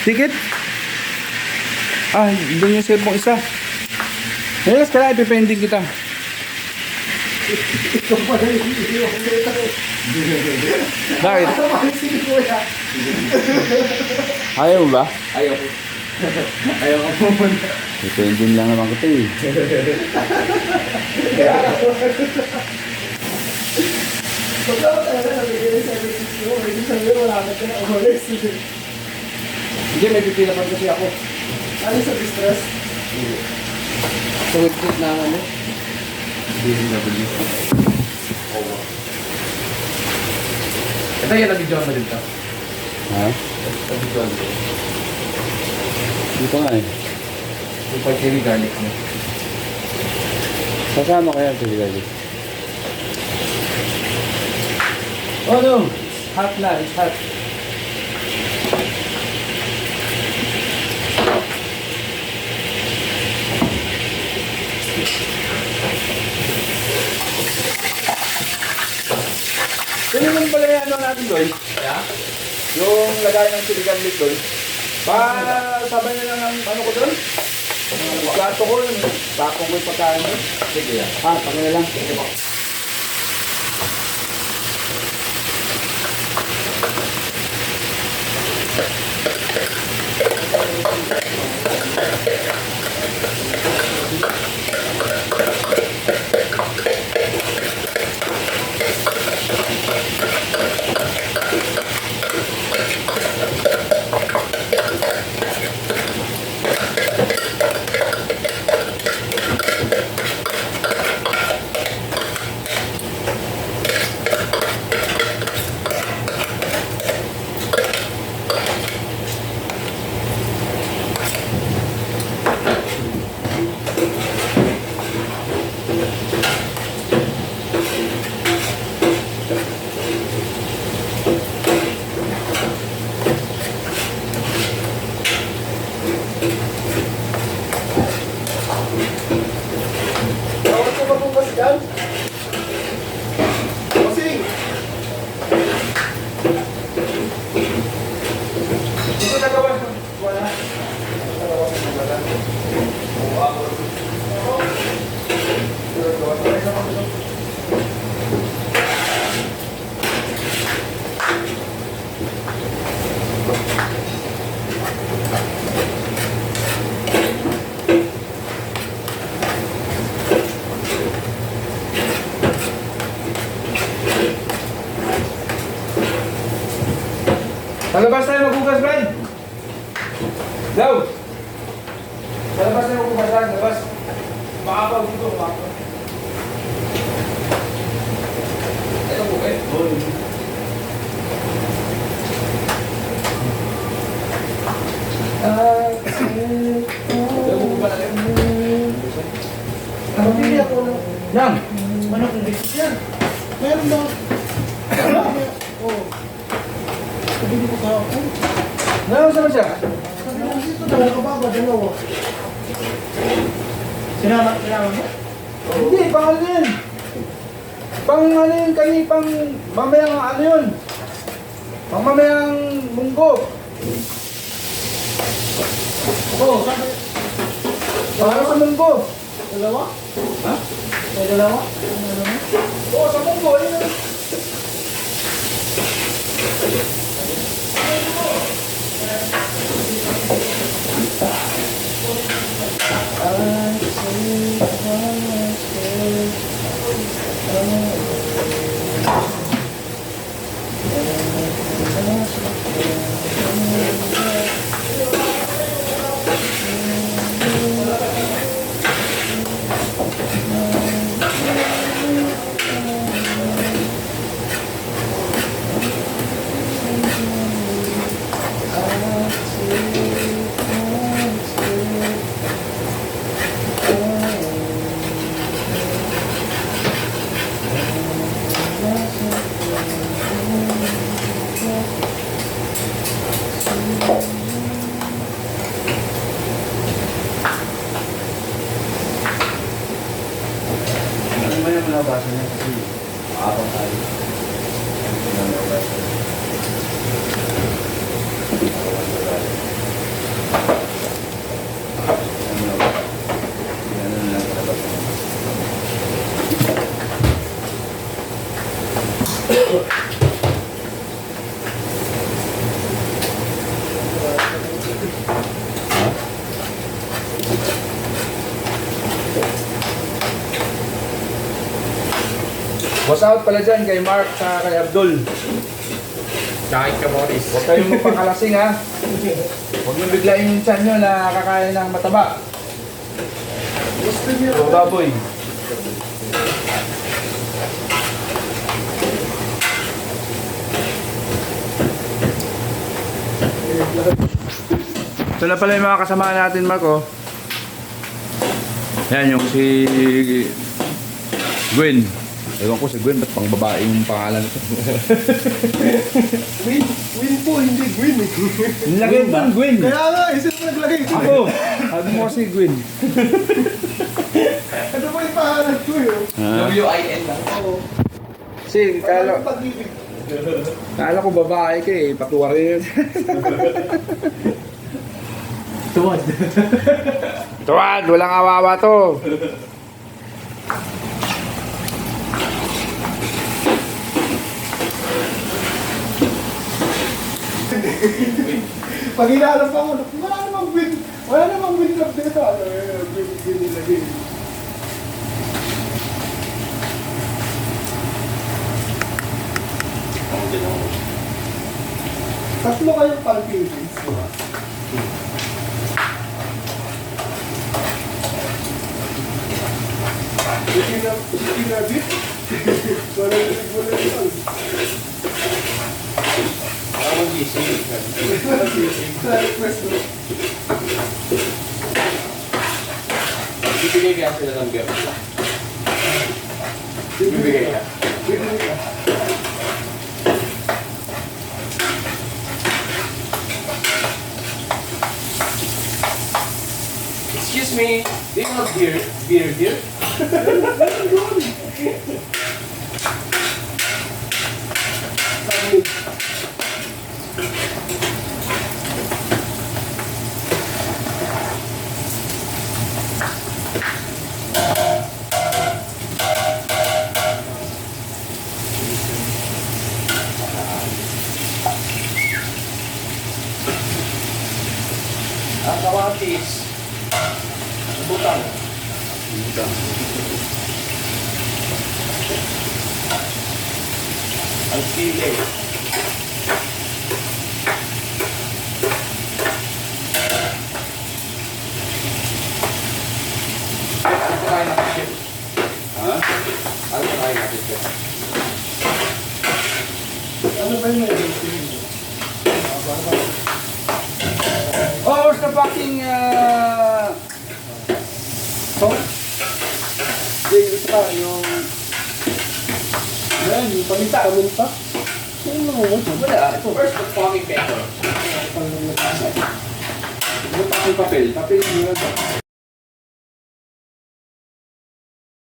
Ticket? Ah, doon yung cellphone isa. Yes, kaya ipipending kita. Ikaw pala yung hindi ako nito. Bakit? Sige kuya. Ayaw mo ba? Ayaw ko. Ayaw ko pumunta. Ipending lang naman kita eh. Pag ako talaga nabigay sa service mo, hindi sabi wala ka na umalis. Hindi, may pipila pa kasi ako. Ano sa distress? Sa website na ano? BMW. Ito yan, nabidyoan mo din ito. Ha? Nabidyoan mo. Dito nga eh. Yung pag-cherry garlic mo. Kasama kaya ito si Oh no! Hot na, it's hot. Kaya naman pala yung ano natin doon? Yeah? Yung lagay ng siligan lit doon. Sabay na lang ang ano ko doon? Plato ko yun. Bakong ko yung pagkain doon. Sige yan. Pagka na lang. Sige po. Tawag ko ba bukas yan? Bossing! Dito nagawa. Wala. Sa labas tayo maghugas, Brian. Go! Sa labas tayo maghugas, Brian. Labas. Makapaw dito, makapaw. Ito po kayo. Gawin ko ba natin? Pabili ako ng Nang! manok ng bisis yan. Meron ba? Wala. Oo. Pabili ko kahapon. Nang, saan siya? Sabi ko dito, dalawa ka ba? Dalawa. Sinama mo? Hindi, pang ano yun? Pang ano yun, kani, pang mamayang ano yun? Pang mamayang munggo. Oo, sabi. Para sa munggo. Dalawa? Ha? May dalawa? Oo, sa munggo. Ayun na. Shout out pala dyan kay Mark sa kay Abdul. Tsaka ka, Boris. Huwag kayong magpakalasing ha. Huwag nyo biglain yung tiyan nyo na kakain ng mataba. Gusto niyo. So, baboy. Ito na pala yung mga kasama natin, Marco. Yan yung si Gwen. Ewan ko si Gwen, ba't pang babae yung pangalan nito? Win po, hindi Gwyn eh. Nilagay mo yung Gwen. Kaya nga, isa na naglagay ko. Ako! Sabi mo kasi Gwen. Ano ba yung pahanap ko yun? W-I-N lang. Oo. Kasi Parang pag-ibig. kala ko babae ka eh, patuwari yun. Tuwad. Tuwad, walang awawa to. Pag hinahanap ako, wala namang win club dito. Ano yun nilagay. Tatlo kayong Philippines, di ba? Hindi na bit. Wala yun. Tawag gising. Sa request mo. Bibigay kaya sila ng beer. Bibigay ka. Bibigay ka. Excuse me, do you have beer here? Ang kawatis. Butang. Ang sili. Ano pa kain natin, Chef? Ha? Ano pa kain natin, Chef? Ano ba yung meron? Oh, where's the fucking salt? Ito pa, yung... Yan, yung paminta. Paminta? Ano mo? Wala. First, the fucking pepper. Ano pa ang papel? Papel yun.